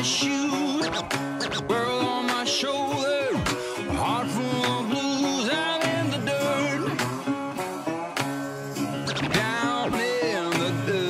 shoes, world on my shoulder, a heart full of blues out in the dirt, down in the dirt.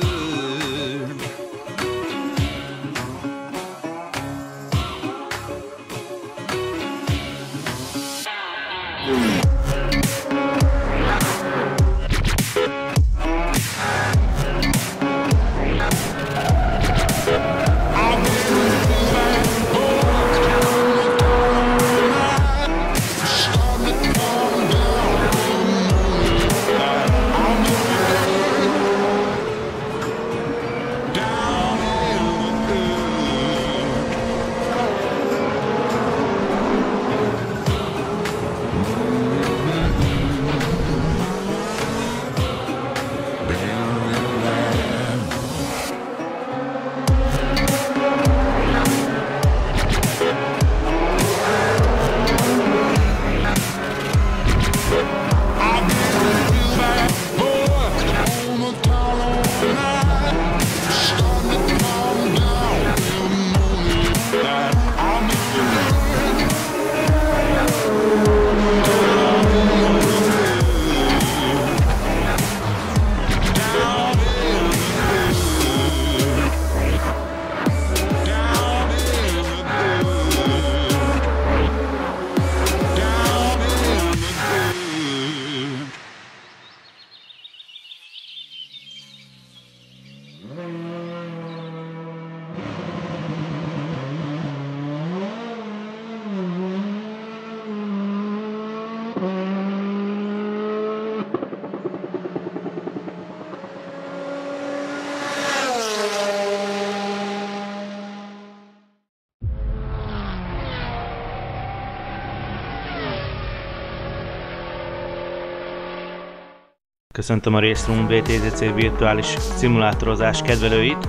Köszöntöm a Race Room VTCC virtuális szimulátorozás kedvelőit.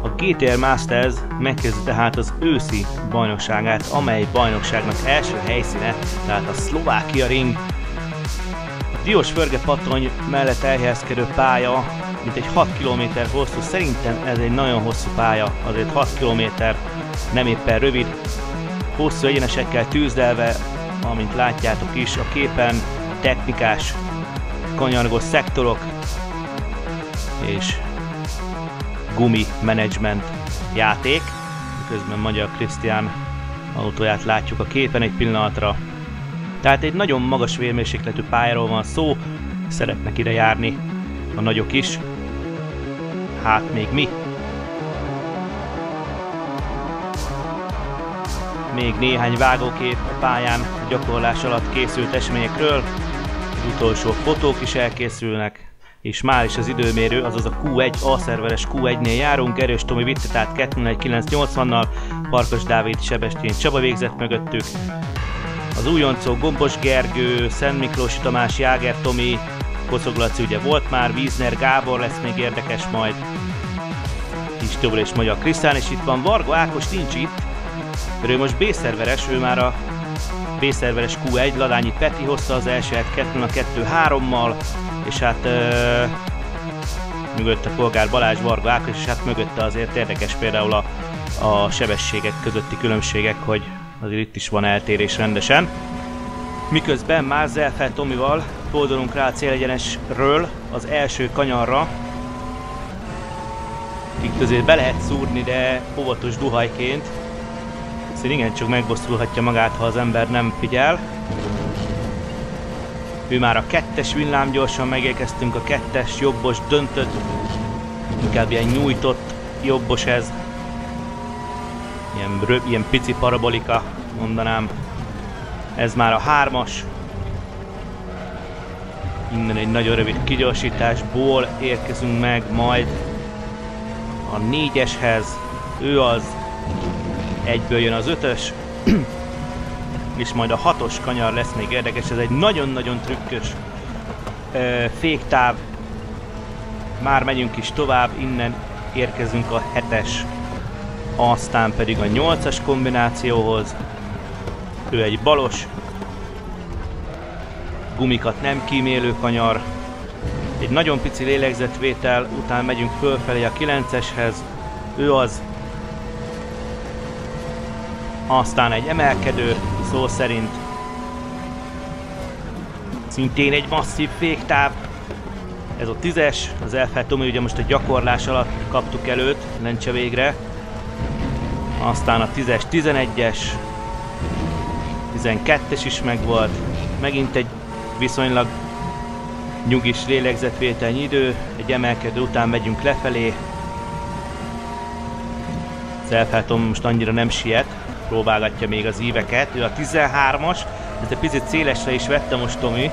A GTR Masters megkezdi tehát az őszi bajnokságát, amely bajnokságnak első helyszíne, tehát a Szlovákia Ring. A Diós-Förge patony mellett elhelyezkedő pálya, mint egy 6 km hosszú, szerintem ez egy nagyon hosszú pálya, azért 6 km nem éppen rövid. Hosszú egyenesekkel tűzdelve, amint látjátok is a képen, technikás kanyargós szektorok és gumi menedzsment játék, miközben Magyar Krisztián autóját látjuk a képen egy pillanatra. Tehát egy nagyon magas vérmérsékletű pályáról van szó, szeretnek ide járni a nagyok is, hát még mi. Még néhány vágókép a pályán a gyakorlás alatt készült eseményekről, az utolsó fotók is elkészülnek, és már is az időmérő, azaz a Q1, A-szerveres Q1-nél járunk. Erős Tomi vitte, tehát 2.01.980-nal, Farkas Dávid, Sebestyén Csaba végzett mögöttük. Az újoncok Gombos Gergő, Szent Miklósi Tamás, Jáger Tomi, Kocog Laci ugye volt már, Wiesner Gábor lesz még érdekes majd. Kis Tobor és Magyar Krisztán, és itt van Varga Ákos, nincs itt, ő most B-szerveres, ő már a B-szerveres Q1, Ladányi Peti hozta az elsőt 2-2-3-mal, és hát mögötte Polgár Balázs, Varga Ákos, és hát mögötte azért érdekes például a sebességek közötti különbségek, hogy azért itt is van eltérés rendesen. Miközben már Zelfel Tomival fordulunk rá a célegyenesről az első kanyarra. Itt azért be lehet szúrni, de óvatos duhajként. Szóval igencsak megbosszulhatja magát, ha az ember nem figyel. Ő már a 2-es villám, gyorsan megérkeztünk a 2-es jobbos döntött, inkább ilyen nyújtott jobbos ez. Ilyen pici parabolika, mondanám. Ez már a 3-as. Innen egy nagyon rövid kigyorsításból érkezünk meg majd a 4-eshez. Ő az, egyből jön az 5-ös. És majd a 6-os kanyar lesz még érdekes, ez egy nagyon-nagyon trükkös féktáv. Már megyünk is tovább, innen érkezünk a 7-es, aztán pedig a 8-as kombinációhoz. Ő egy balos, gumikat nem kímélő kanyar. Egy nagyon pici lélegzetvétel után megyünk fölfelé a 9-eshez. Ő az, Aztán egy emelkedő, szó szerint. Szintén egy masszív féktáv. Ez a 10-es, az Elfelt Tomi ugye most a gyakorlás alatt kaptuk előtt, lencse végre. Aztán a 10-es, 11-es, 12-es is megvolt. Megint egy viszonylag nyugis lélegzetvételnyi idő. Egy emelkedő után megyünk lefelé. Az Elfelt Tomi most annyira nem siet, próbálgatja még az íveket. Ő a 13-as, de picit szélesre is vette most Tomi.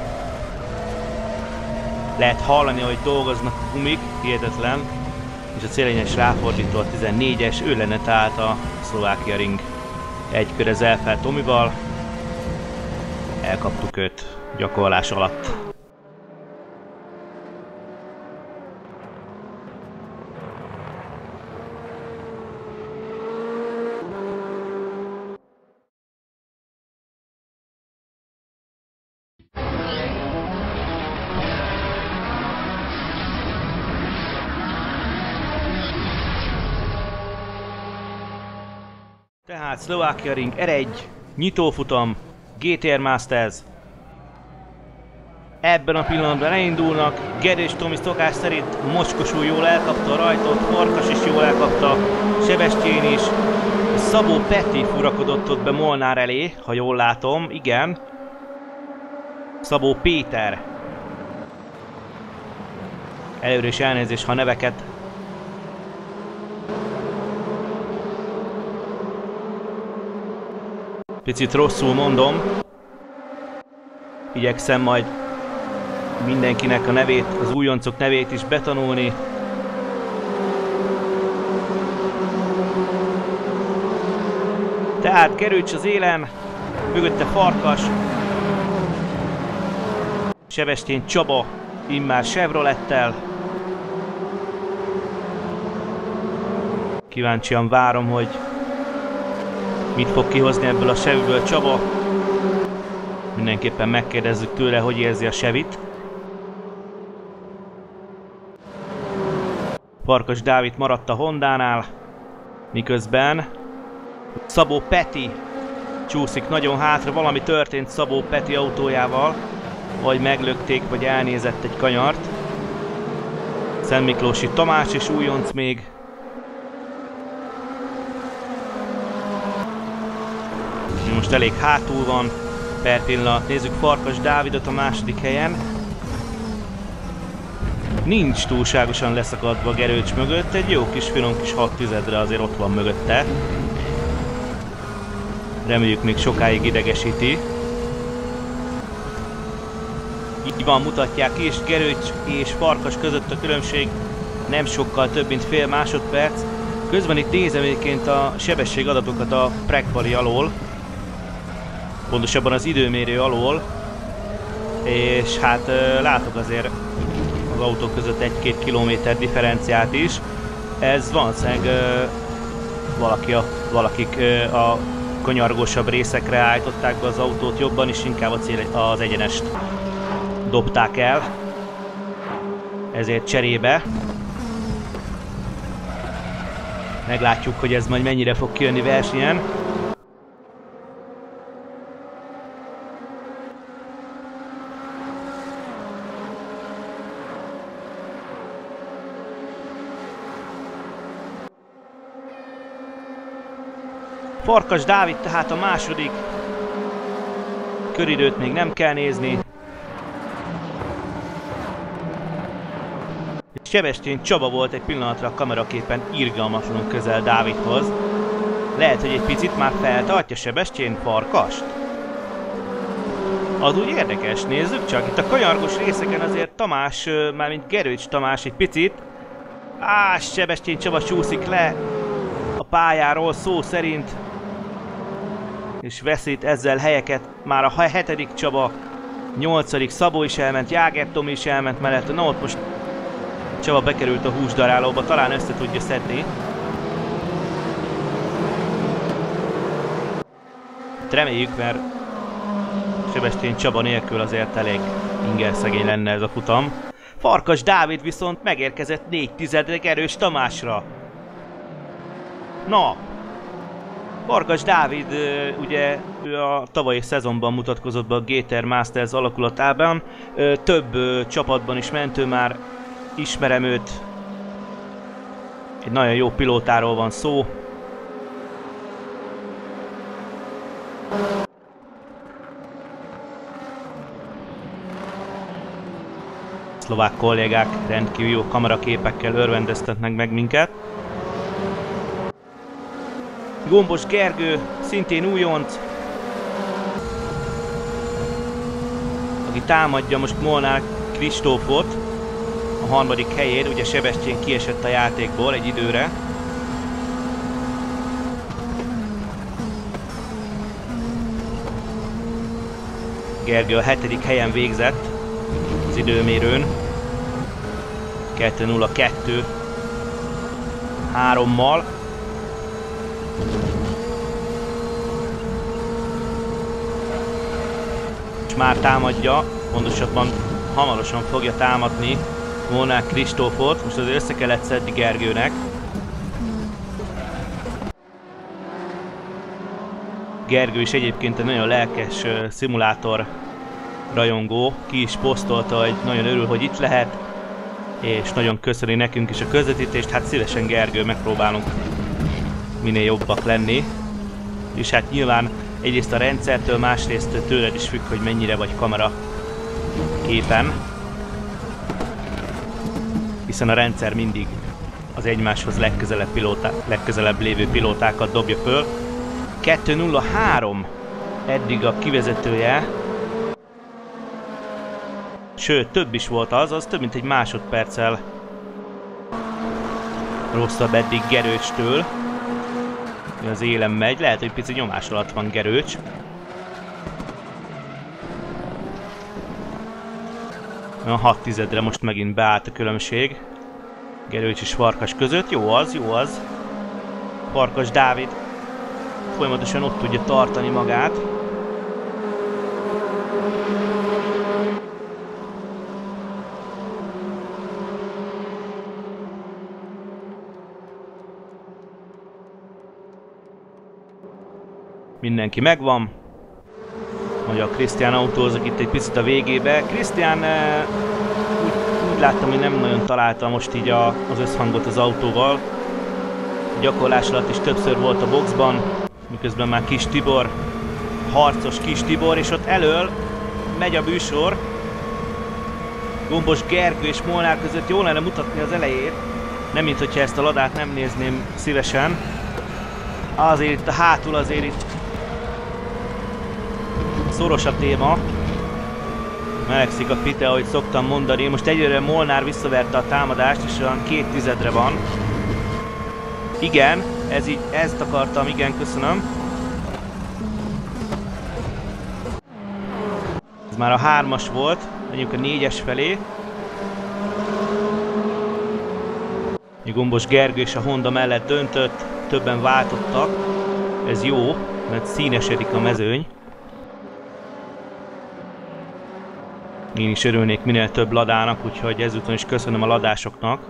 Lehet hallani, hogy dolgoznak a gumik, hihetetlen. És a célényes ráfordító a 14-es, ő lenne tehát a Szlovákia Ring egy kör az Elfelt Tomival. Elkaptuk őt gyakorlás alatt. Tehát Szlovákia Ring R1, nyitófutam, GTR Masters. Ebben a pillanatban elindulnak. Gerős Tomi szokás szerint mocskosul jól elkapta a rajtot, Farkas is jól elkapta, Sebestyén is. Szabó Peti furakodott ott be Molnár elé, ha jól látom, igen. Szabó Péter. Előre is elnézést, ha neveket picit rosszul mondom. Igyekszem majd mindenkinek a nevét, az újoncok nevét is betanulni. Tehát Gerőcs az élen, mögötte Farkas, Sebestyén Csaba, immár Chevrolettel. Kíváncsian várom, hogy mit fog kihozni ebből a Chevyből Csaba. Mindenképpen megkérdezzük tőle, hogy érzi a Chevit. Farkas Dávid maradt a Hondánál, miközben Szabó Peti csúszik nagyon hátra. Valami történt Szabó Peti autójával, vagy meglökték, vagy elnézett egy kanyart. Szentmiklósi Tamás és újonc még. Most elég hátul van per pillanat. Nézzük Farkas Dávidot a második helyen. Nincs túlságosan leszakadva Gerőcs mögött, egy jó kis finom kis 6/10-re azért ott van mögötte. Reméljük még sokáig idegesíti. Így van, mutatják ki, és Gerőcs és Farkas között a különbség nem sokkal több, mint fél másodperc. Közben itt nézem egyébként a sebességadatokat a Prekvali alól. Pontosabban az időmérő alól, és hát látok azért az autók között 1-2 kilométer differenciát is. Ez valószínűleg valakik a kanyargósabb részekre állították be az autót jobban, és inkább az egyenest dobták el. Ezért cserébe meglátjuk, hogy ez majd mennyire fog kijönni versenyen. Farkas Dávid tehát a második. Köridőt még nem kell nézni. Sebestyén Csaba volt egy pillanatra a kameraképen irgalmatlanul közel Dávidhoz. Lehet, hogy egy picit már feltartja Sebestyén Farkast? Az úgy érdekes, nézzük csak. Itt a kanyargos részeken azért Tamás, mármint Gerőcs Tamás egy picit. Sebestyén Csaba csúszik le a pályáról szó szerint. És veszít ezzel helyeket. Már a 7. Csaba, 8. Szabó is elment, Jáger Tomi is elment mellett. Na ott most Csaba bekerült a húsdarálóba, talán össze tudja szedni. Reméljük, mert Sebestyén Csaba nélkül azért elég ingerszegény lenne ez a futam. Farkas Dávid viszont megérkezett 4/10 Gerős Tamásra. Na, Farkas Dávid, ugye ő a tavalyi szezonban mutatkozott be a GTR Masters alakulatában. Több csapatban is ment, ő már ismerem őt. Egy nagyon jó pilótáról van szó. Szlovák kollégák rendkívül jó kameraképekkel örvendeztetnek meg minket. Gombos Gergő, szintén újonc, aki támadja most Molnár Kristófot a harmadik helyén, ugye Sebestyén kiesett a játékból egy időre. Gergő a 7. helyen végzett az időmérőn. 2:02 3-mal. És már támadja, pontosabban hamarosan fogja támadni Molnár Kristófot. Most az össze kellett szedni Gergőnek. Gergő is egyébként egy nagyon lelkes szimulátor rajongó, ki is posztolta, hogy nagyon örül, hogy itt lehet, és nagyon köszöni nekünk is a közvetítést. Hát szívesen Gergő, megpróbálunk minél jobbak lenni, és hát nyilván egyrészt a rendszertől, másrészt tőled is függ, hogy mennyire vagy kamera képen, hiszen a rendszer mindig az egymáshoz legközelebb lévő pilótákat dobja föl. 2:03 eddig a kivezetője, sőt több is volt az több mint egy másodperccel rosszabb eddig Gerőcstől. Az élen megy, lehet, hogy pici nyomás alatt van Gerőcs. A 6/10-re most megint beállt a különbség Gerőcs és Farkas között. Jó az, jó az. Farkas Dávid folyamatosan ott tudja tartani magát. Mindenki megvan. Magyar Krisztián autózik itt egy picit a végébe. Krisztián úgy láttam, hogy nem nagyon találta most így az összhangot az autóval. A gyakorlás alatt is többször volt a boxban, miközben már Kis Tibor, harcos Kis Tibor, és ott elől megy a műsor. Gombos Gergő és Molnár között jól lenne mutatni az elejét. Nem mint hogyha ezt a ladát nem nézném szívesen. Azért itt a hátul, azért itt szoros a téma. Melegszik a pite, ahogy szoktam mondani. Most egyre Molnár visszaverte a támadást, és olyan 2/10-re van. Igen, ez így, ezt akartam, igen, köszönöm. Ez már a 3-as volt, menjünk a 4-es felé. Gombos Gergő és a Honda mellett döntött, többen váltottak. Ez jó, mert színesedik a mezőny. Én is örülnék minél több ladának, úgyhogy ezúton is köszönöm a ladásoknak,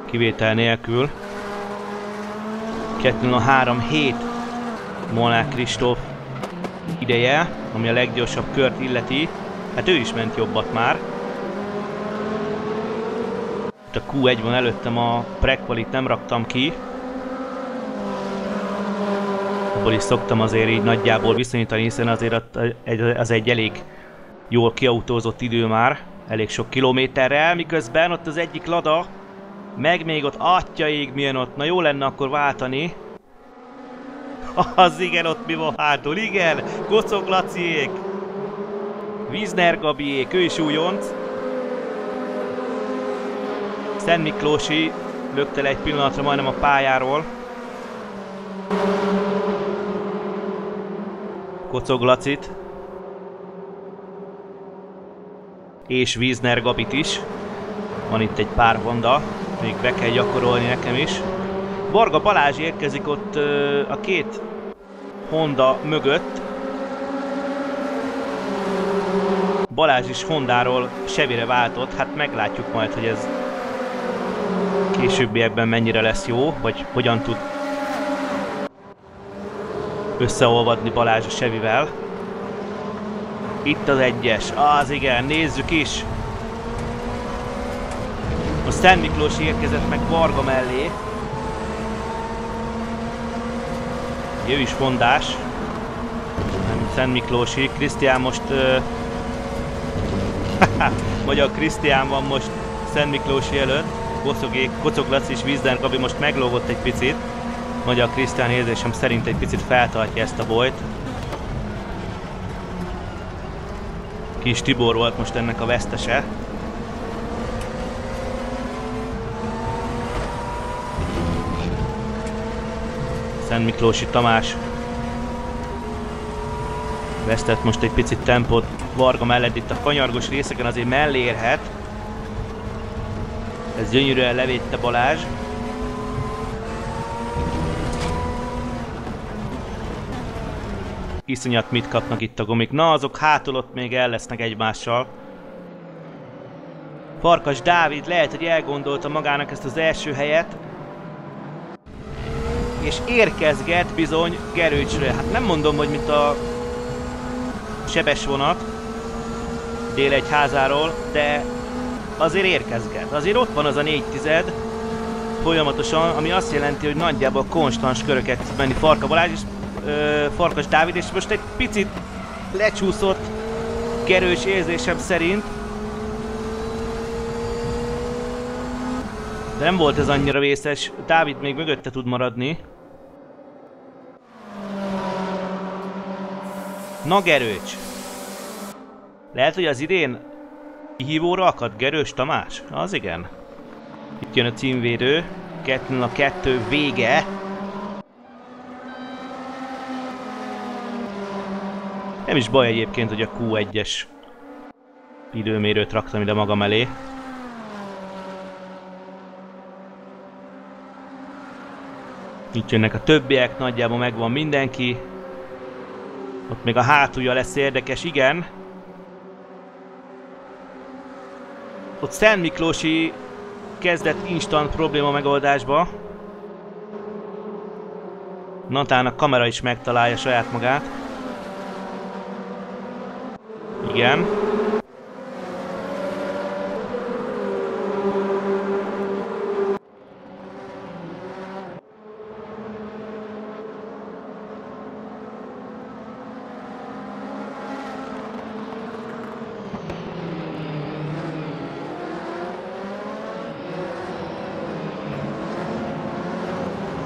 kivétel nélkül. 2:03.7 Molnár Kristóf ideje, ami a leggyorsabb kört illeti. Hát ő is ment jobbat már. Itt a Q1 van előttem, a prequalit nem raktam ki. Abból is szoktam azért így nagyjából viszonyítani, hiszen azért az egy elég jól kiautózott idő már, elég sok kilométerrel, miközben ott az egyik lada, meg még ott, atyaig milyen ott, na jó lenne akkor váltani. Az igen, ott mi van hátul, igen, Kocog Laciék, Wiesner Gabiék, ő is újonc. Szent Miklósi lökte le egy pillanatra majdnem a pályáról. Kocog Lacit. És Wiesner Gabit is. Van itt egy pár Honda, még be kell gyakorolni nekem is. Varga Balázs érkezik ott a két Honda mögött. Balázs is Hondáról Chevy-re váltott, hát meglátjuk majd, hogy ez későbbiekben mennyire lesz jó, vagy hogyan tud összeolvadni Balázs a Chevyvel. Itt az 1-es, az igen, nézzük is. A Szent Miklós érkezett meg Varga mellé. Ő is fondás. Nem Szent Miklósi. Krisztián most... Magyar Krisztián van most Szent Miklósi előtt. Kocog Laci és Vízden Gabi most meglógott egy picit. Magyar Krisztián érzésem szerint egy picit feltartja ezt a bolyt. Kis Tibor volt most ennek a vesztese. Szent Miklósi Tamás vesztett most egy picit tempót Varga mellett, itt a kanyargos részeken azért mellé érhet. Ez gyönyörűen levédte Balázs. Iszonyat mit kapnak itt a gumik. Na, azok hátul ott még el lesznek egymással. Farkas Dávid lehet, hogy elgondolta magának ezt az első helyet. És érkezget bizony Gerőcsre. Hát nem mondom, hogy mint a sebes vonat Délegyházáról, de azért érkezget. Azért ott van az a 4 tized folyamatosan, ami azt jelenti, hogy nagyjából konstans köröket menni Farka Balázs és Farkas Dávid, és most egy picit lecsúszott Gerőcs érzésem szerint. De nem volt ez annyira vészes, Dávid még mögötte tud maradni. Na Gerőcs! Lehet, hogy az idén kihívóra akad Gerős Tamás? Az igen. Itt jön a címvédő. 2-2 vége. Nem is baj egyébként, hogy a Q1-es időmérőt raktam ide magam elé. Itt jönnek a többiek, nagyjából megvan mindenki. Ott még a hátulja lesz érdekes, igen. Ott Szent Miklósi kezdett instant probléma megoldásba. Natán a kamera is megtalálja saját magát. Igen.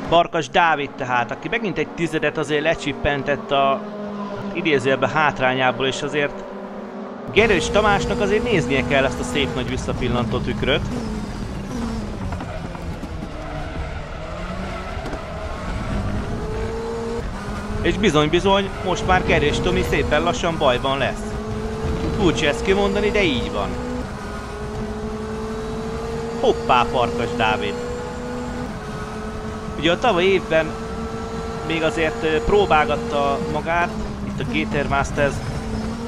Farkas Dávid tehát, aki megint egy tizedet azért lecsippentett a idézőjelben hátrányából, és azért Gerős Tamásnak azért néznie kell ezt a szép nagy visszapillantó tükröt. És bizony-bizony, most már Gerős Tomi szépen lassan bajban lesz. Furcsa ezt kimondani, de így van. Hoppá, Farkas Dávid! Ugye a tavaly évben még azért próbálgatta magát itt a GTR Masters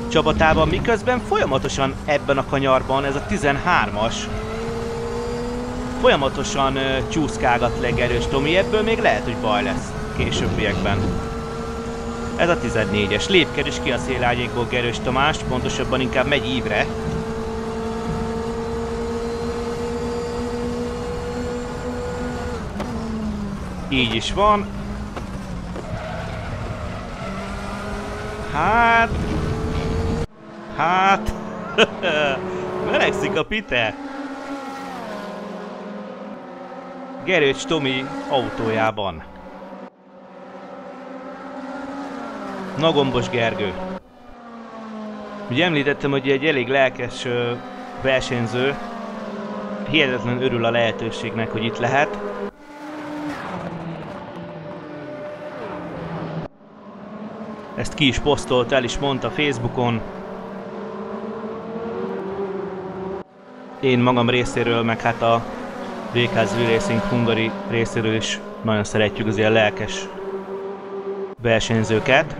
csapatában, miközben folyamatosan ebben a kanyarban ez a 13-as folyamatosan csúszkálgat le Gerős Tomi, ebből még lehet, hogy baj lesz későbbiekben. Ez a 14-es. Lépked is ki a szélárnyékból Gerős Tamás, pontosabban inkább megy ívre. Így is van. Hát... melegszik a pite. Gerőcs Tomi autójában. Na Gombos Gergő. Ugye említettem, hogy egy elég lelkes versenyző. Hihetetlen örül a lehetőségnek, hogy itt lehet. Ezt ki is posztolt, el is mondta Facebookon. Én magam részéről, meg hát a VKZ Racing Hungary részéről is nagyon szeretjük az ilyen lelkes versenyzőket.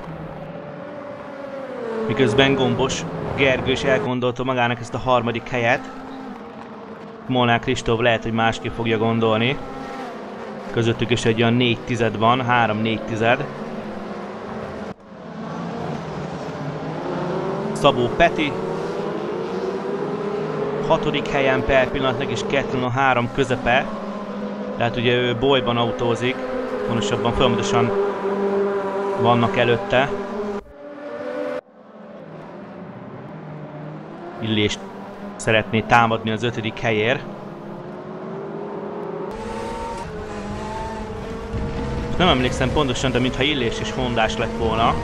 Miközben Gombos Gergő is elgondolta magának ezt a harmadik helyet. Molnár Kristóf lehet, hogy másképp fogja gondolni. Közöttük is egy olyan 4 tized van, 3-4 tized. Szabó Peti 6. helyen per pillanatnak is 2-3 közepe. Tehát ugye ő bolyban autózik, pontosabban folyamatosan vannak előtte. Illést szeretné támadni az 5. helyért. Nem emlékszem pontosan, de mintha Illés is Hondás lett volna.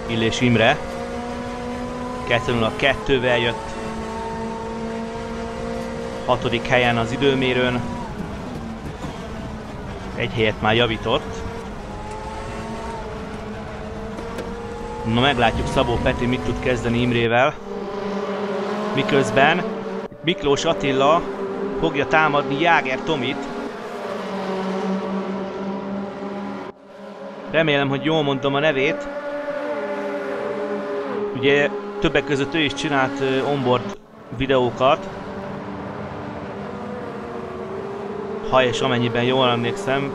Illés Imre 2-0-2-vel jött 6. helyen az időmérőn. Egy helyet már javított. Na, meglátjuk Szabó Peti mit tud kezdeni Imrével. Miközben Miklós Attila fogja támadni Jáger Tomit. Remélem, hogy jól mondom a nevét. Ugye többek között ő is csinált onboard videókat. Ha és amennyiben jól emlékszem,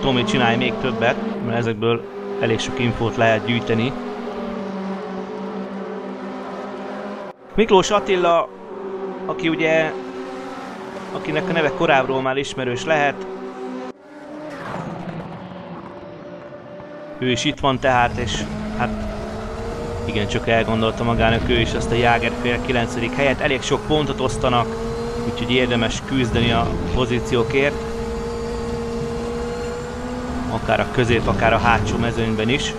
Tomi csinálja még többet, mert ezekből elég sok infót lehet gyűjteni. Miklós Attila, aki ugye, akinek a neve korábbról már ismerős lehet. Ő is itt van tehát, és hát igen, csak elgondolta magának ő is azt a Jágerféle 9. helyet. Elég sok pontot osztanak, úgyhogy érdemes küzdeni a pozíciókért. Akár a közép, akár a hátsó mezőnyben is.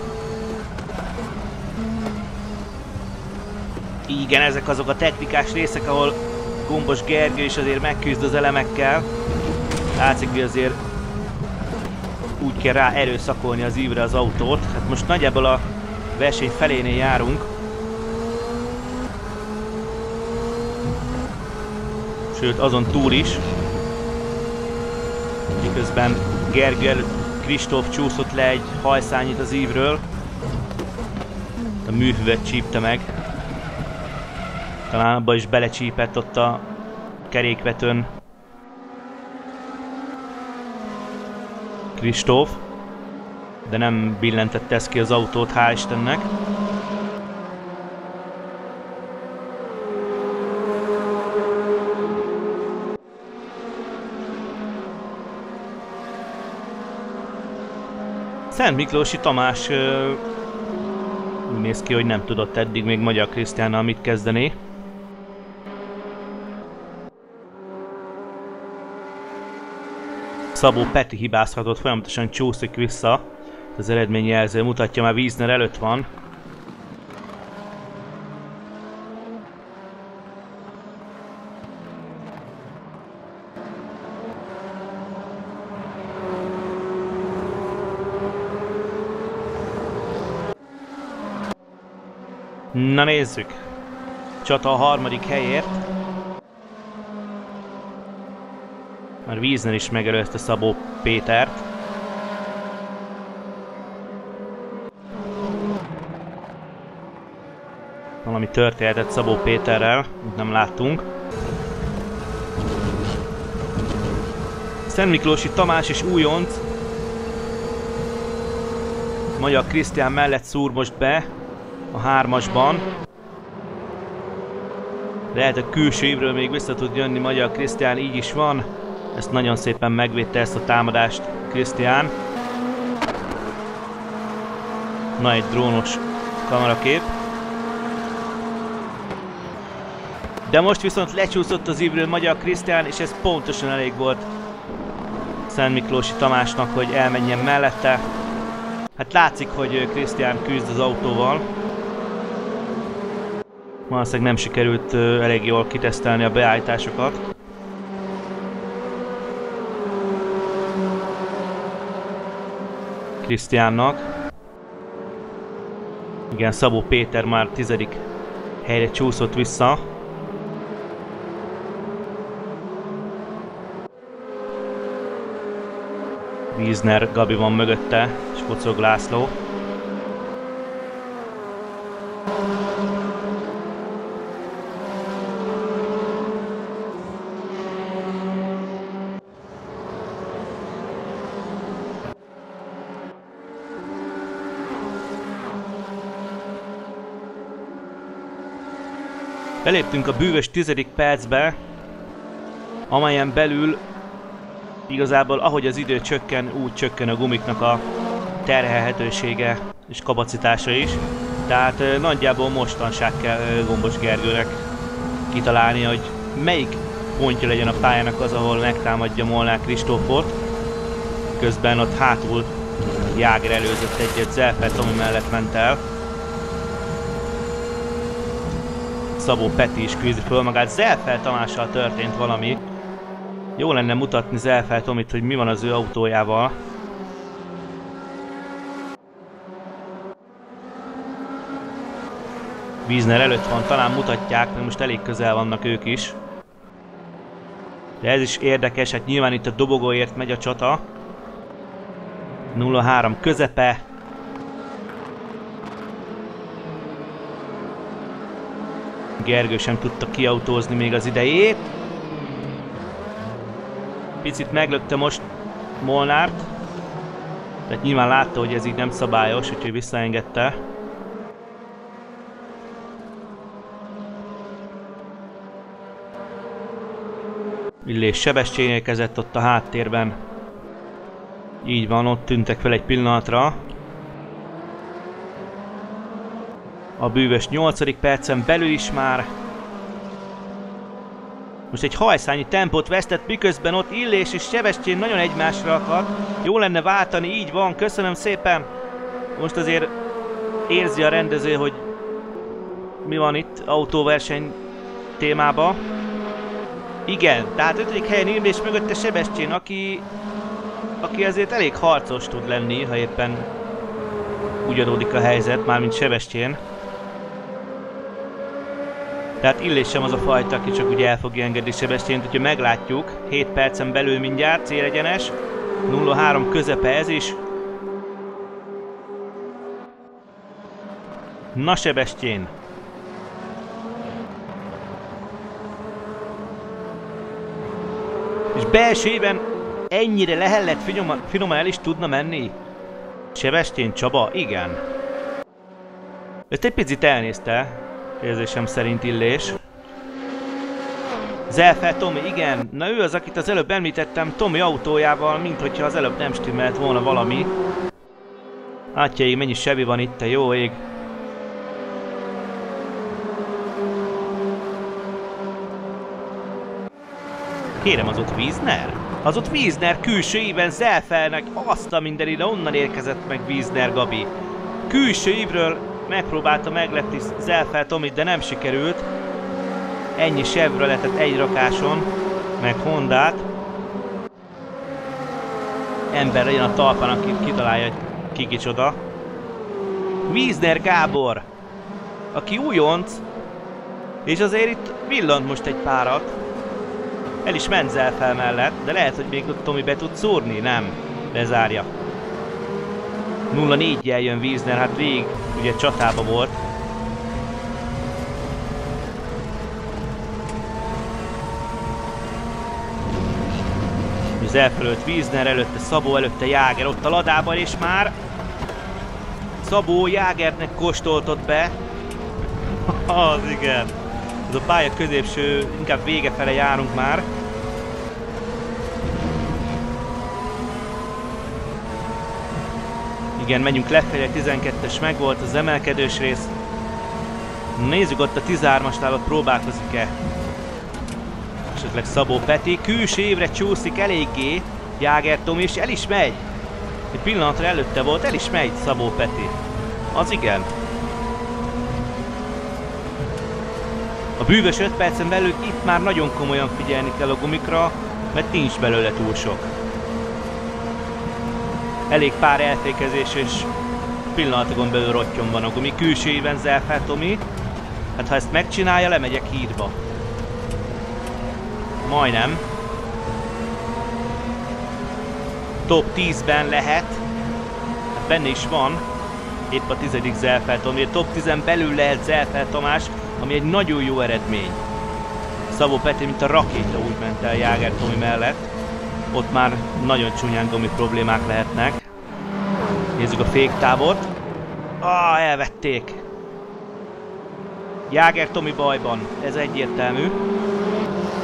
Igen, ezek azok a technikás részek, ahol Gombos Gergő is azért megküzd az elemekkel. Látszik, hogy azért úgy kell rá erőszakolni az ívre az autót. Hát most nagyjából a verseny felénél járunk. Sőt, azon túl is. Miközben Gergő előtt Kristóf csúszott le egy hajszányit az ívről. A műhüvet csípte meg. Talán abba is belecsípett ott a kerékvetőn Kristóf, de nem billentette ezt ki az autót, hál' Istennek. Szent Miklósi Tamás úgy néz ki, hogy nem tudott eddig még Magyar Krisztiánnal mit kezdeni. Szabó Peti hibázhatott, folyamatosan csúszik vissza. Az eredményjelző mutatja, már Wiesner előtt van. Na nézzük! Csata a 3. helyért. Már Wiesner is megelőzte Szabó Pétert. Valami történhetett Szabó Péterrel, nem láttunk. Szent Miklósi Tamás és újonc Magyar Krisztián mellett szúr most be a 3-asban. Lehet a külső évről még vissza tud jönni Magyar Krisztián, így is van. Ezt nagyon szépen megvédte, ezt a támadást Krisztián. Na, egy drónos kamerakép. De most viszont lecsúszott az ívről Magyar Krisztián, és ez pontosan elég volt Szent Miklósi Tamásnak, hogy elmenjen mellette. Hát látszik, hogy Krisztián küzd az autóval. Valószínűleg nem sikerült elég jól kitesztelni a beállításokat. Krisztiánnak. Igen, Szabó Péter már 10. helyre csúszott vissza. Wiesner Gabi van mögötte, és Kocog László. Beléptünk a bűvös 10. percbe, amelyen belül igazából ahogy az idő csökken, úgy csökken a gumiknak a terhelhetősége és kapacitása is. Tehát nagyjából mostanság kell Gombos Gergőnek kitalálni, hogy melyik pontja legyen a pályának az, ahol megtámadja Molnár Kristófot. Közben ott hátul Jáger előzött egyet, Zelfel Tomi mellett ment el. Szabó Peti is küzdi föl magát. Zelfel Tamással történt valami. Jó lenne mutatni Zelfel Tomit, hogy mi van az ő autójával. Wiesner előtt van, talán mutatják, mert most elég közel vannak ők is. De ez is érdekes, hát nyilván itt a dobogóért megy a csata. 0-3 közepe. Gergő sem tudta kiautózni még az idejét. Picit meglökte most Molnárt. Tehát nyilván látta, hogy ez így nem szabályos, úgyhogy visszaengedte. Illés Sebestyén érkezett ott a háttérben. Így van, ott tűntek fel egy pillanatra. A bűvös 8. percen belül is már. Most egy hajszányi tempót vesztett, miközben ott Illés és Sebestyén nagyon egymásra akad. Jó lenne váltani, így van, köszönöm szépen. Most azért érzi a rendező, hogy mi van itt autóverseny témába. Igen, tehát 5. helyen Illés, mögötte Sebestyén, aki azért elég harcos tud lenni, ha éppen úgy adódik a helyzet, mármint Sebestyén. Tehát Illés sem az a fajta, aki csak úgy el fogja engedni Sebestyént, úgyhogy meglátjuk. 7 percen belül mindjárt, célegyenes. 0-3 közepe ez is. Na Sebestyén. És belsőben ennyire lehellett finoman el is tudna menni? Sebestyén Csaba? Igen. Ezt egy picit elnézte, érzésem szerint Illés. Zelfel Tomi, igen. Na ő az, akit az előbb említettem Tomi autójával, minthogyha az előbb nem stimmelt volna valami. Átjaig, mennyi sebi van itt, te jó ég. Kérem, az ott Wiesner? Az ott Wiesner külső íven Zelfelnek, azt a minden ide, onnan érkezett meg Wiesner Gabi. Külső ívről megpróbálta meglepni Zelfel Tomit, de nem sikerült. Ennyi Chevroletet egy rakáson, meg Hondát. Ember legyen a talpán, aki kitalálja, hogy ki kicsoda. Wiesner Gábor, aki újonc, és azért itt villant most egy párat. El is ment Zelfel mellett, de lehet, hogy még ott Tomi be tud szúrni, nem? Lezárja. 0-4-jel jön Wiesner, hát végig ugye csatába volt. Zelfel előtt Wiesner, előtte Szabó, előtte Jáger ott a ladában, és már Szabó Jágernek kóstoltott be. Az igen. Ez a pálya középső, inkább vége fele járunk már. Igen, megyünk lefelé, 12-es megvolt az emelkedős rész. Nézzük ott a 13-asnál, ott próbálkozik-e. Esetleg Szabó Peti, külső évre csúszik eléggé Jáger Tomi, és el is megy. Egy pillanatra előtte volt, el is megy Szabó Peti. Az igen. A bűvös 5 percen belül itt már nagyon komolyan figyelni kell a gumikra, mert nincs belőle túl sok. Elég pár elfékezés, és pillanatokon belül rottyon van a gumi. Külső íven Zelfel Tomi. Hát ha ezt megcsinálja, lemegyek hídba. Majdnem. Top 10-ben lehet. Hát benne is van. Épp a 10. Zelfel Tomi. Top 10-en belül lehet Zelfel Tamás, ami egy nagyon jó eredmény. Szabó Peti, mint a rakéta úgy ment el Jáger Tomi mellett. Ott már nagyon csúnyán gumi problémák lehetnek. Nézzük a féktávot. Elvették. Jáger Tomi bajban, ez egyértelmű.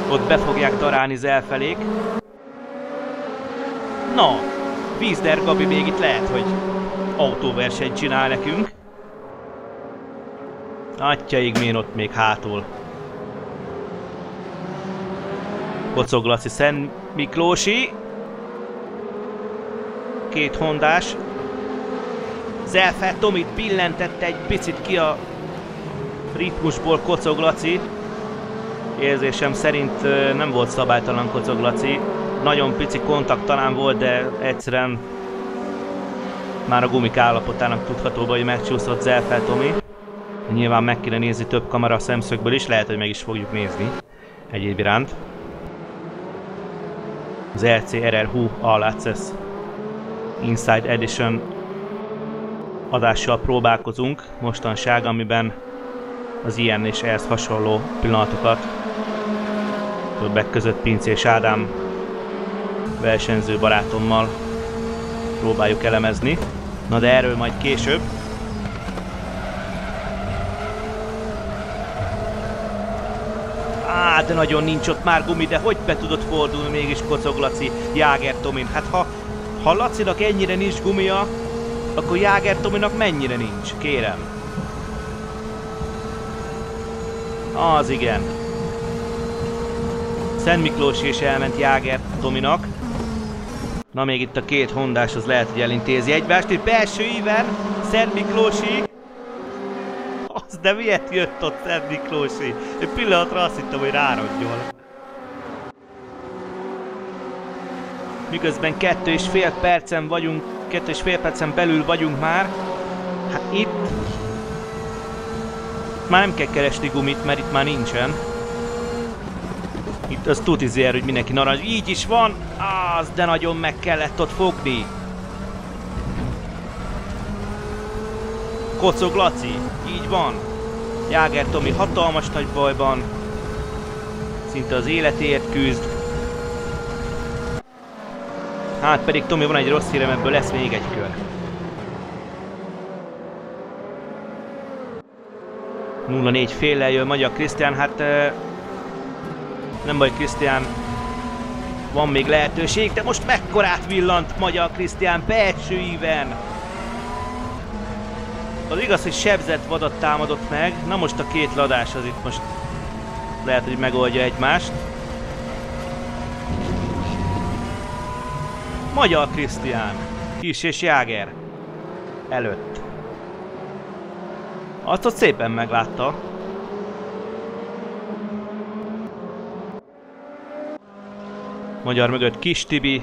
Ott be fogják darálni Zelfelék. Na, Vízder Gabi még itt lehet, hogy autóversenyt csinál nekünk. Atyaig mén ott még hátul. Kocog Laci, Szent Miklósi. Két hondás. Zelfel Tomit billentette egy picit ki a ritmusból Kocog Laci. Érzésem szerint nem volt szabálytalan Kocog Laci. Nagyon pici kontakt talán volt, de egyszerűen már a gumik állapotának tudható, hogy megcsúszott Zelfel Tomi. Nyilván meg kéne nézni több kamera szemszögből is, lehet, hogy meg is fogjuk nézni egyéb iránt. Az RC RR All Access Inside Edition adással próbálkozunk mostanság, amiben az ilyen és ehhez hasonló pillanatokat többek között Pincés Ádám versenyző barátommal próbáljuk elemezni. Na de erről majd később. De nagyon nincs ott már gumi, de hogy be tudott fordulni mégis Kocog Laci Jáger Tomin? Hát ha Lacinak ennyire nincs gumia, akkor Jáger Tominak mennyire nincs, kérem. Az igen. Szent Miklós is elment Jáger Tominak. Na még itt a két hondás az lehet, hogy elintézi egymást, és belső íven Szent Miklósi. De miért jött ott Szent Miklósi? Egy pillanatra azt hittem, hogy rárodjon. Miközben 2,5 percen vagyunk, 2,5 percen belül vagyunk már. Hát itt már nem kell keresni gumit, mert itt már nincsen. Itt az tuti zér, hogy mindenki narancs. Így is van! Az, de nagyon meg kellett ott fogni. Kocog Laci, így van. Jáger Tomi hatalmas nagy bajban. Szinte az életéért küzd. Hát pedig Tomi, van egy rossz hírem, ebből lesz még egy kör. .04 féllel jön Magyar Krisztián, hát nem baj Krisztián, van még lehetőség, de most mekkorát villant Magyar Krisztián belső íven. Az igaz, hogy sebzett vadat támadott meg, na most a két ladás az itt most lehet, hogy megoldja egymást. Magyar Krisztián, Kis és Jáger előtt. Azt ott szépen meglátta. Magyar mögött Kis Tibi.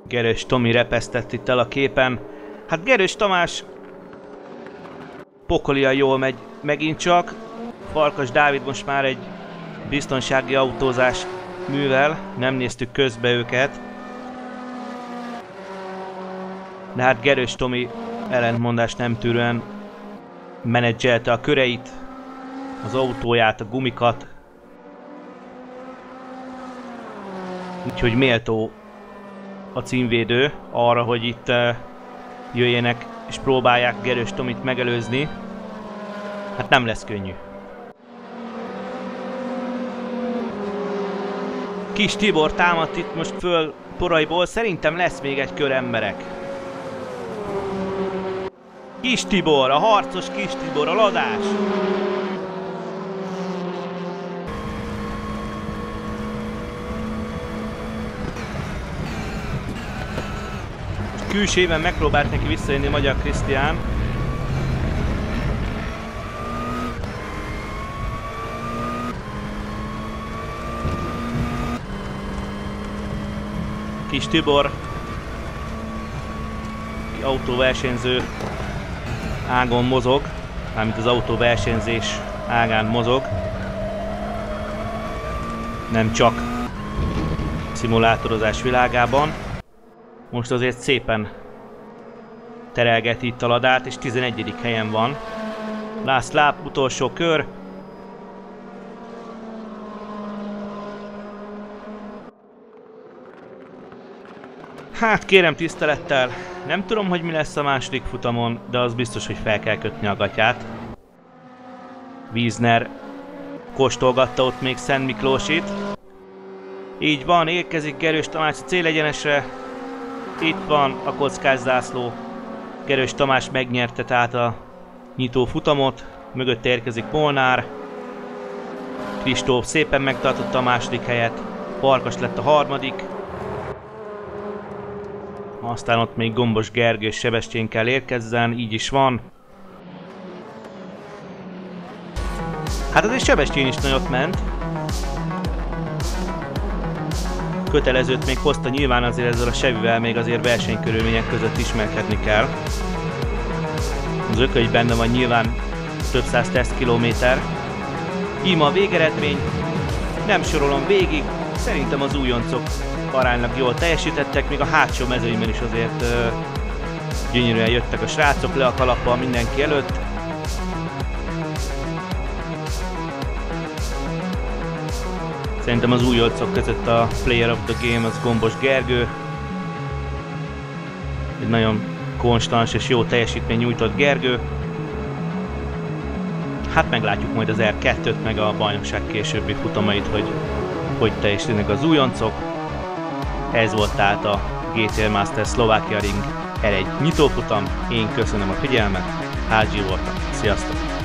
Gerős Tomi repesztett itt el a képen. Hát Gerős Tamás pokolian jól megy megint csak. Farkas Dávid most már egy biztonsági autózás művel. Nem néztük közbe őket. De hát Gerős Tomi ellentmondást nem tűrően menedzselte a köreit, az autóját, a gumikat. Úgyhogy méltó a címvédő arra, hogy itt jöjjenek és próbálják Gerős Tomit megelőzni. Hát nem lesz könnyű. Kis Tibor támadt itt most föl Poraiból, szerintem lesz még egy kör, emberek. Kis Tibor, a harcos Kis Tibor, a ladás. Most külsében megpróbált neki visszajönni Magyar Krisztián. Kis Tibor, autóversenyző ágon mozog, mármint az autóversenyzés ágán mozog. Nem csak szimulátorozás világában. Most azért szépen terelgeti itt a ladát, és 11. helyen van. Last lap, utolsó kör. Hát kérem tisztelettel, nem tudom, hogy mi lesz a második futamon, de az biztos, hogy fel kell kötni a gatyát. Wiesner kóstolgatta ott még Szent Miklósit. Így van, érkezik Gerős Tamás a célegyenesre. Itt van a kockás zászló. Gerős Tamás megnyerte tehát a nyitó futamot. Mögött érkezik Molnár. Kristóf szépen megtartotta a második helyet. Farkas lett a harmadik. Aztán ott még Gombos Gergő és Sebestyén kell érkezzen, így is van. Hát azért Sebestyén is nagyot ment. Kötelezőt még hozta, nyilván azért ezzel a Chevyvel még azért versenykörülmények között ismerkedni kell. Az ököny benne van nyilván több száz tesztkilométer. Íme a végeredmény, nem sorolom végig, szerintem az újoncok aránylag jól teljesítettek, még a hátsó mezőnyben is azért gyönyörűen jöttek a srácok le a kalappal mindenki előtt. Szerintem az újoncok között a Player of the Game az Gombos Gergő. Egy nagyon konstans és jó teljesítmény nyújtott Gergő. Hát meglátjuk majd az R2-t, meg a bajnokság későbbi futamait, hogy teljesítenek az újoncok. Ez volt tehát a GTR Masters Slovakia Ring R1 nyitófutam. Én köszönöm a figyelmet, Hágyi voltam. Sziasztok!